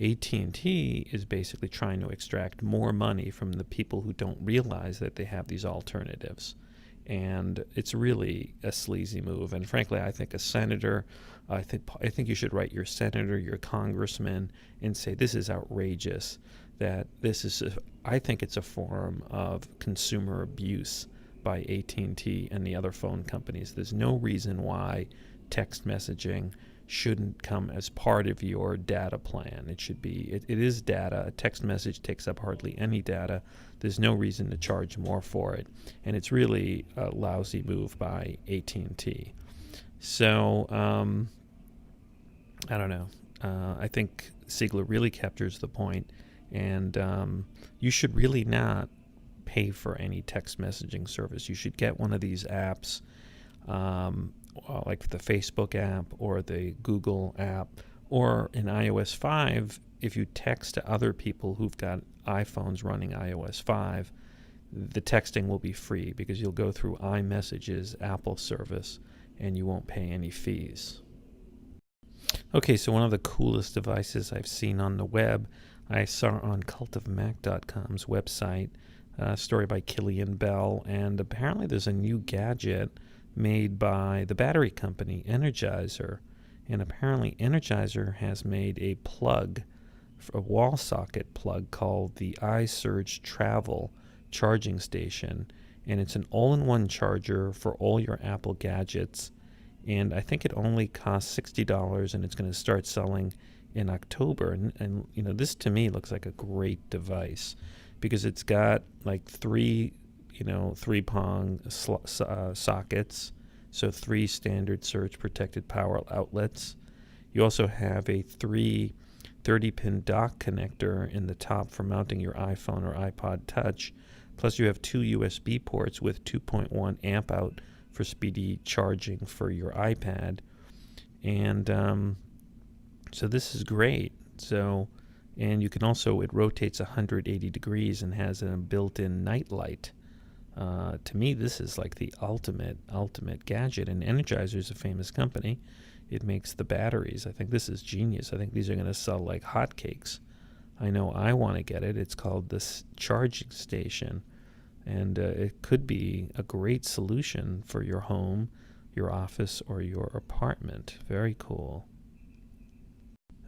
AT&T is basically trying to extract more money from the people who don't realize that they have these alternatives. And it's really a sleazy move. And frankly, I think a senator, I think you should write your senator, your congressman, and say this is outrageous. That this is, I think it's a form of consumer abuse by AT&T and the other phone companies. There's no reason why text messaging shouldn't come as part of your data plan. It should be, it is data. A text message takes up hardly any data. There's no reason to charge more for it. And it's really a lousy move by AT&T. So, I don't know. I think Siegler really captures the point. And you should really not pay for any text messaging service. You should get one of these apps, like the Facebook app or the Google app, or in iOS 5, if you text to other people who've got iPhones running iOS 5, the texting will be free because you'll go through iMessage's Apple service and you won't pay any fees. Okay, so one of the coolest devices I've seen on the web, I saw on cultofmac.com's website, a story by Killian Bell, and apparently there's a new gadget made by the battery company Energizer, and apparently Energizer has made a plug, a wall socket plug called the iSurge Travel charging station, and it's an all-in-one charger for all your Apple gadgets, and I think it only costs $60, and it's going to start selling in October. And this to me looks like a great device because it's got like three prong sockets, so 3 standard surge protected power outlets. You also have a 3 30-pin dock connector in the top for mounting your iPhone or iPod Touch. Plus you have 2 USB ports with 2.1 amp out for speedy charging for your iPad. And so this is great. So, and you can also, it rotates 180 degrees and has a built-in night light. To me, this is like the ultimate gadget. And Energizer is a famous company. It makes the batteries. I think this is genius. I think these are going to sell like hotcakes. I know I want to get it. It's called this charging station. And it could be a great solution for your home, your office, or your apartment. Very cool.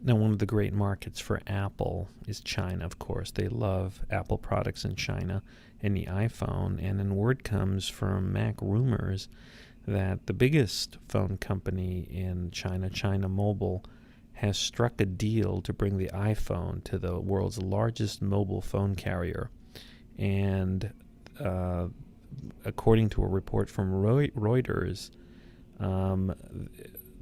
Now, one of the great markets for Apple is China, of course. They love Apple products in China and the iPhone. And then word comes from MacRumors that the biggest phone company in China, China Mobile, has struck a deal to bring the iPhone to the world's largest mobile phone carrier. And according to a report from Reuters,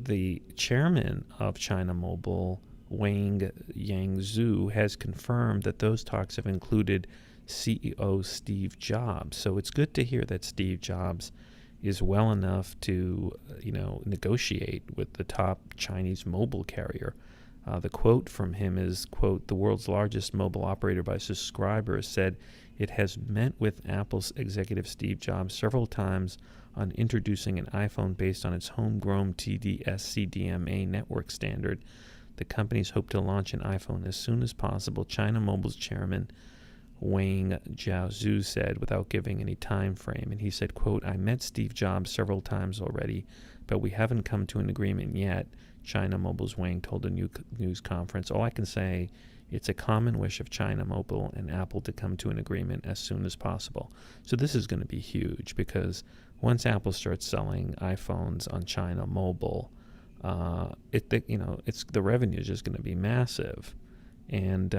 the chairman of China Mobile, Wang Yangzhu, has confirmed that those talks have included CEO Steve Jobs. So it's good to hear that Steve Jobs is well enough to, negotiate with the top Chinese mobile carrier. The quote from him is, quote, "The world's largest mobile operator by subscribers said it has met with Apple's executive Steve Jobs several times on introducing an iPhone based on its homegrown TD-SCDMA network standard. The companies hope to launch an iPhone as soon as possible," China Mobile's chairman Wang Jiaozhu said, without giving any time frame. And he said, quote, "I met Steve Jobs several times already, but we haven't come to an agreement yet," China Mobile's Wang told a news conference. "All I can say, it's a common wish of China Mobile and Apple to come to an agreement as soon as possible." So this is going to be huge, because once Apple starts selling iPhones on China Mobile, the revenue is just going to be massive. And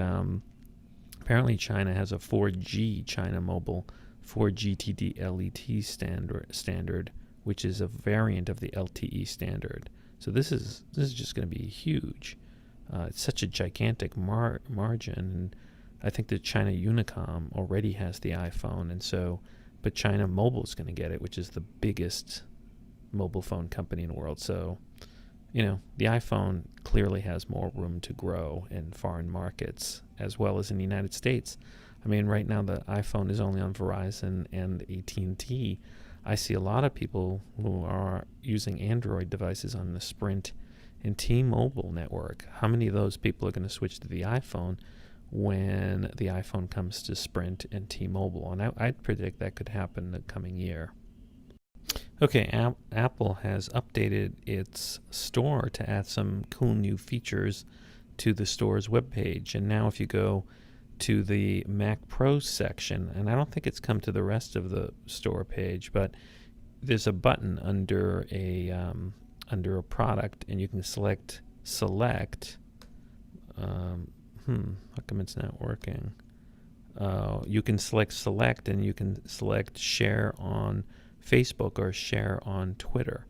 apparently China has a 4G China Mobile 4GTD LET standard, which is a variant of the LTE standard. So this is just going to be huge. It's such a gigantic margin. And I think that China Unicom already has the iPhone, but China Mobile is going to get it, which is the biggest mobile phone company in the world. So, the iPhone clearly has more room to grow in foreign markets as well as in the United States. I mean, right now the iPhone is only on Verizon and AT&T. I see a lot of people who are using Android devices on the Sprint and T-Mobile network. How many of those people are going to switch to the iPhone when the iPhone comes to Sprint and T-Mobile? And I'd predict that could happen the coming year. Okay, Apple has updated its store to add some cool new features to the store's webpage. And now if you go to the Mac Pro section, and I don't think it's come to the rest of the store page, but there's a button under a product, and you can select. How come it's not working? You can select, and you can select share on Facebook or share on Twitter.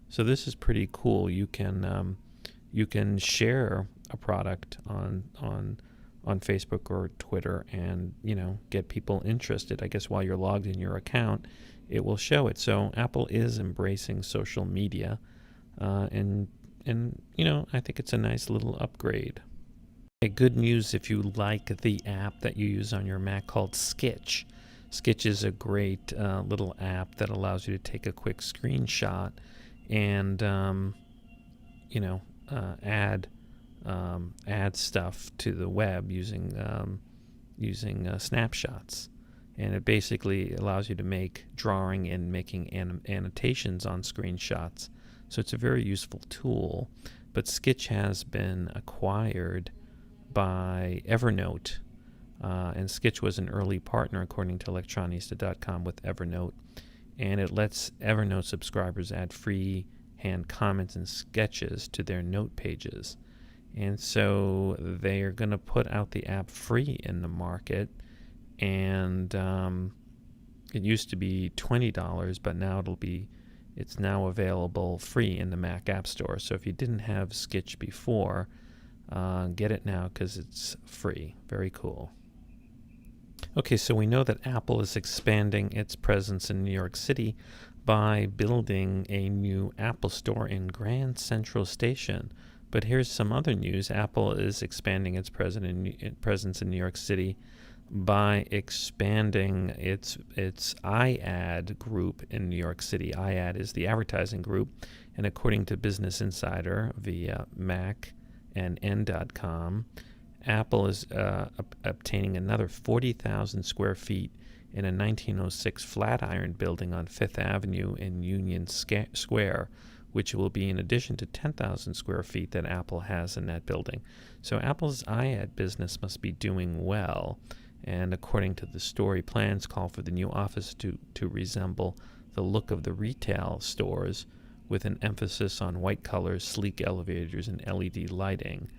So this is pretty cool. You can share a product on Facebook or Twitter, and get people interested. I guess while you're logged in your account, it will show it. So Apple is embracing social media, and I think it's a nice little upgrade. Okay, good news if you like the app that you use on your Mac called Sketch. Sketch is a great little app that allows you to take a quick screenshot and add stuff to the web using snapshots. And it basically allows you to make drawing and making annotations on screenshots. So it's a very useful tool. But Sketch has been acquired by Evernote. And Sketch was an early partner, according to electronista.com, with Evernote. And it lets Evernote subscribers add freehand comments and sketches to their note pages. And so they are going to put out the app free in the market. And it used to be $20, but now it's now available free in the Mac App Store. So if you didn't have Sketch before, get it now because it's free. Very cool. Okay, so we know that Apple is expanding its presence in New York City by building a new Apple Store in Grand Central Station. But here's some other news. Apple is expanding its presence in New York City by expanding its iAd group in New York City. iAd is the advertising group, and according to Business Insider via Mac and N.com, Apple is obtaining another 40,000 square feet in a 1906 Flatiron building on Fifth Avenue in Union Square, which will be in addition to 10,000 square feet that Apple has in that building. So Apple's iAd business must be doing well, and according to the story, plans call for the new office to resemble the look of the retail stores with an emphasis on white colors, sleek elevators, and LED lighting.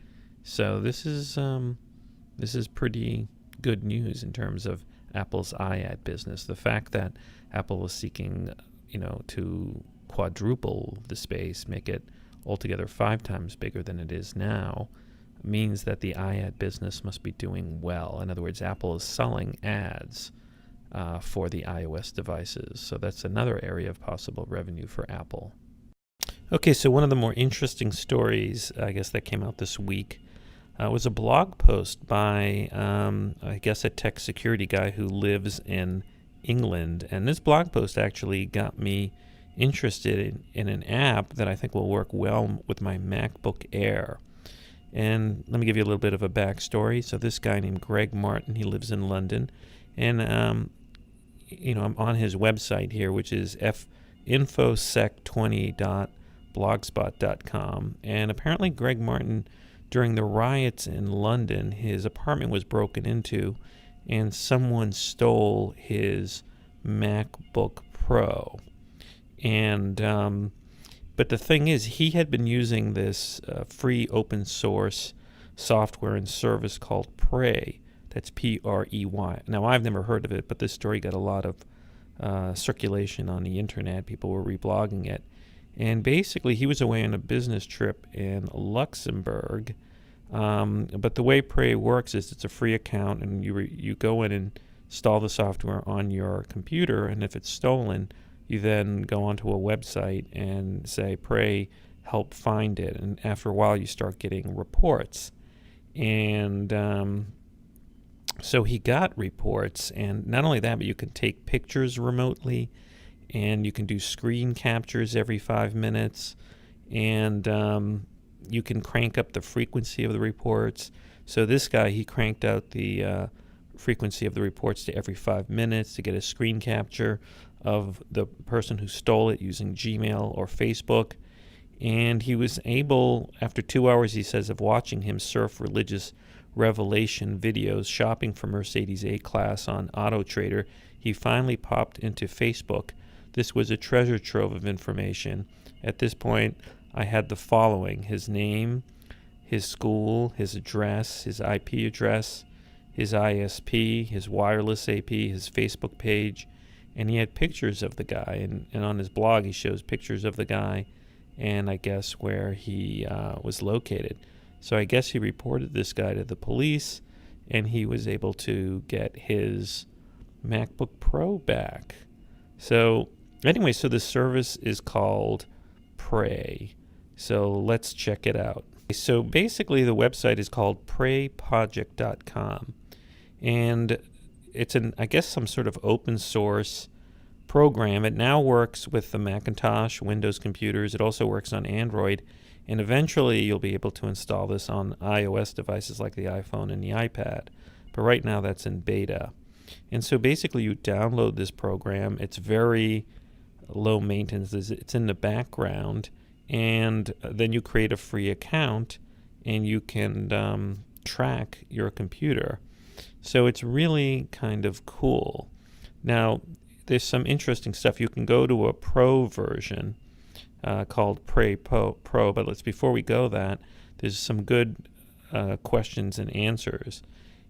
So this is pretty good news in terms of Apple's iAd business. The fact that Apple is seeking, to quadruple the space, make it altogether 5 times bigger than it is now, means that the iAd business must be doing well. In other words, Apple is selling ads for the iOS devices. So that's another area of possible revenue for Apple. Okay, so one of the more interesting stories, I guess, that came out this week was a blog post by, I guess, a tech security guy who lives in England. And this blog post actually got me interested in an app that I think will work well with my MacBook Air. And let me give you a little bit of a backstory. So this guy named Greg Martin, he lives in London. And, I'm on his website here, which is infosec20.blogspot.com. And apparently Greg Martin, during the riots in London, his apartment was broken into and someone stole his MacBook Pro. And but the thing is, he had been using this free open source software and service called Prey. That's Prey. Now, I've never heard of it, but this story got a lot of circulation on the internet. People were reblogging it. And basically, he was away on a business trip in Luxembourg. But the way Prey works is it's a free account, and you go in and install the software on your computer, and if it's stolen, you then go onto a website and say, Prey, help find it. And after a while, you start getting reports. And so he got reports. And not only that, but you can take pictures remotely, and you can do screen captures every 5 minutes. And you can crank up the frequency of the reports. So this guy, he cranked out the frequency of the reports to every 5 minutes to get a screen capture of the person who stole it using Gmail or Facebook. And he was able, after 2 hours, he says, of watching him surf religious revelation videos, shopping for Mercedes A-Class on Auto Trader, he finally popped into Facebook. This was a treasure trove of information. At this point, I had the following: his name, his school, his address, his IP address, his ISP, his wireless AP, his Facebook page, and he had pictures of the guy. And on his blog, he shows pictures of the guy and I guess where he was located. So I guess he reported this guy to the police, and he was able to get his MacBook Pro back. So anyway, so the service is called Prey. So let's check it out. So basically the website is called preyproject.com, and it's I guess some sort of open source program. It now works with the Macintosh, Windows computers. It also works on Android, and eventually you'll be able to install this on iOS devices like the iPhone and the iPad. But right now that's in beta. And so basically you download this program. It's very low maintenance. It's in the background, and then you create a free account and you can track your computer. So it's really kind of cool. Now, there's some interesting stuff. You can go to a pro version called Prey Pro, but before we go that, there's some good questions and answers.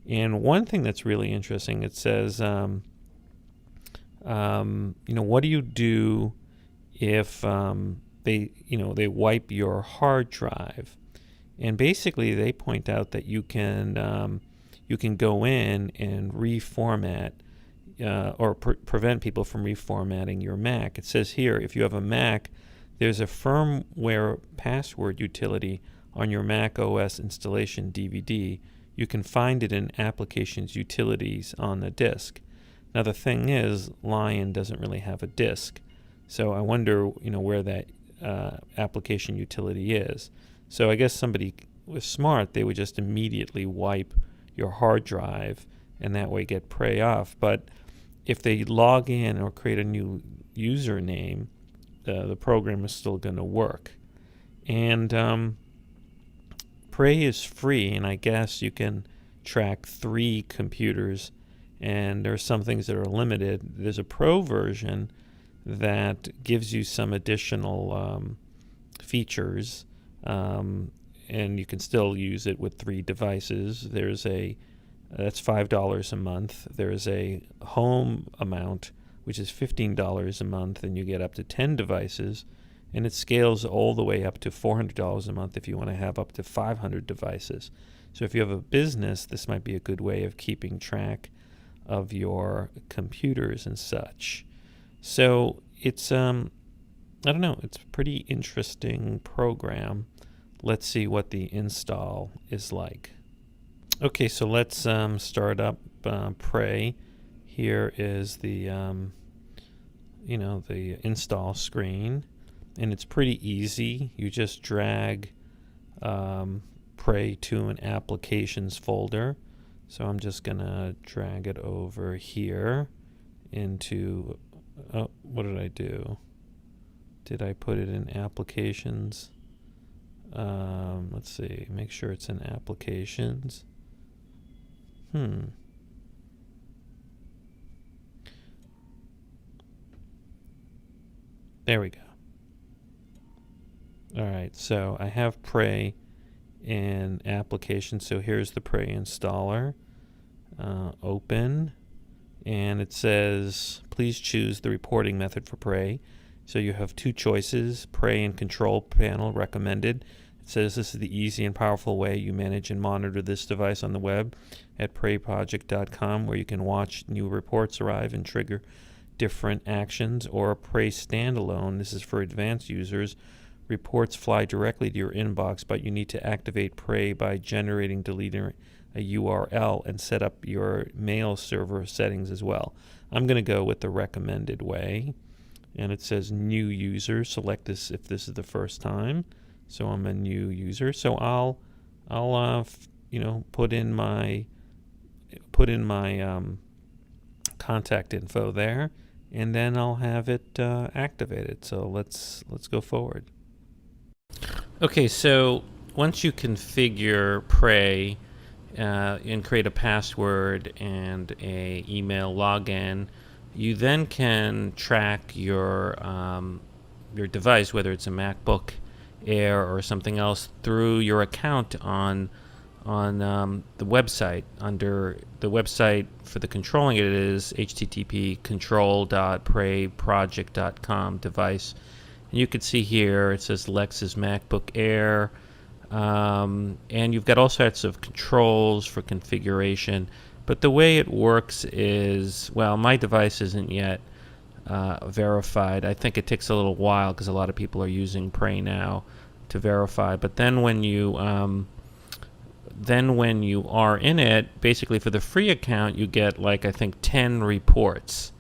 And one thing that's really interesting, it says, what do you do if they wipe your hard drive? And basically, they point out that you can go in and reformat or prevent people from reformatting your Mac. It says here, if you have a Mac, there's a firmware password utility on your Mac OS installation DVD. You can find it in Applications Utilities on the disk. Now the thing is, Lion doesn't really have a disk, so I wonder, where that application utility is. So I guess somebody was smart; they would just immediately wipe your hard drive, and that way get Prey off. But if they log in or create a new username, the program is still going to work. And Prey is free, and I guess you can track 3 computers, and there are some things that are limited. There's a pro version that gives you some additional features, and you can still use it with 3 devices. There's that's $5 a month. There's a home amount, which is $15 a month, and you get up to 10 devices, and it scales all the way up to $400 a month if you want to have up to 500 devices. So if you have a business, this might be a good way of keeping track of your computers and such. So it's I don't know, it's a pretty interesting program. Let's see what the install is like. Okay, so let's start up Prey. Here is the the install screen, and it's pretty easy. You just drag Prey to an applications folder. So I'm just gonna drag it over here into, what did I do? Did I put it in applications? Let's see, make sure it's in applications. There we go. All right, so I have Prey in application. So here's the Prey installer. Open, and it says please choose the reporting method for Prey. So you have 2 choices: Prey and Control Panel recommended. It says this is the easy and powerful way you manage and monitor this device on the web at preyproject.com, where you can watch new reports arrive and trigger different actions. Or Prey standalone. This is for advanced users. Reports fly directly to your inbox, but you need to activate Prey by deleting a URL and set up your mail server settings as well. I'm going to go with the recommended way, and it says new user. Select this if this is the first time. So I'm a new user. So I'll put in my contact info there, and then I'll have it activated. So let's go forward. Okay, so once you configure Prey and create a password and a email login, you then can track your device, whether it's a MacBook Air or something else, through your account on the website. Under the website for the controlling it is http://control.preyproject.com device. And you can see here it says Lex's MacBook Air, and you've got all sorts of controls for configuration. But the way it works is, well, my device isn't yet verified. I think it takes a little while because a lot of people are using Prey now to verify. But then when you are in it, basically for the free account, you get like I think 10 reports.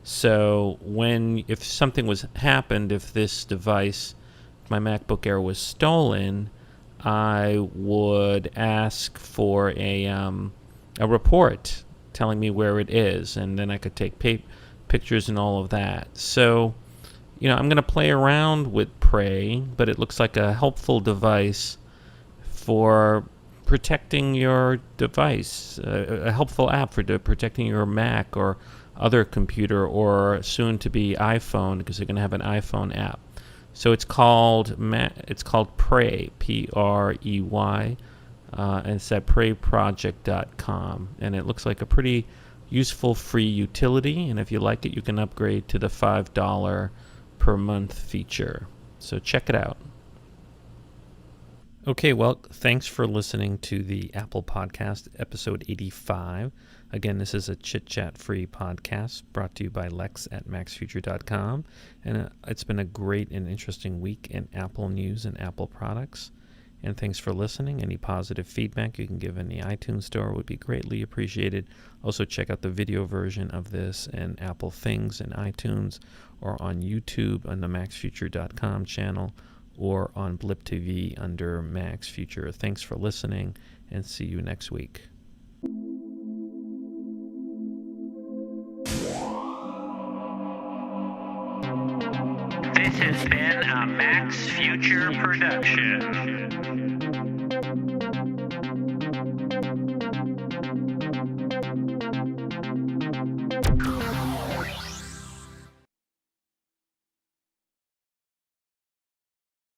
So if something happened, if this device, my MacBook Air, was stolen, I would ask for a report telling me where it is, and then I could take pictures and all of that. So, I'm going to play around with Prey, but it looks like a helpful device for protecting your device, a helpful app for protecting your Mac or other computer, or soon to be iPhone, because they're going to have an iPhone app. So it's called Prey, Prey, and it's at preyproject.com, and it looks like a pretty useful free utility, and if you like it, you can upgrade to the $5 per month feature. So check it out. Okay, well, thanks for listening to the Apple Podcast, episode 85. Again, this is a chit-chat-free podcast brought to you by Lex at MacsFuture.com. And it's been a great and interesting week in Apple news and Apple products. And thanks for listening. Any positive feedback you can give in the iTunes store would be greatly appreciated. Also, check out the video version of this in Apple Things and iTunes, or on YouTube on the MacsFuture.com channel, or on Blip TV under MacsFuture. Thanks for listening, and see you next week. This has been a MacsFuture production.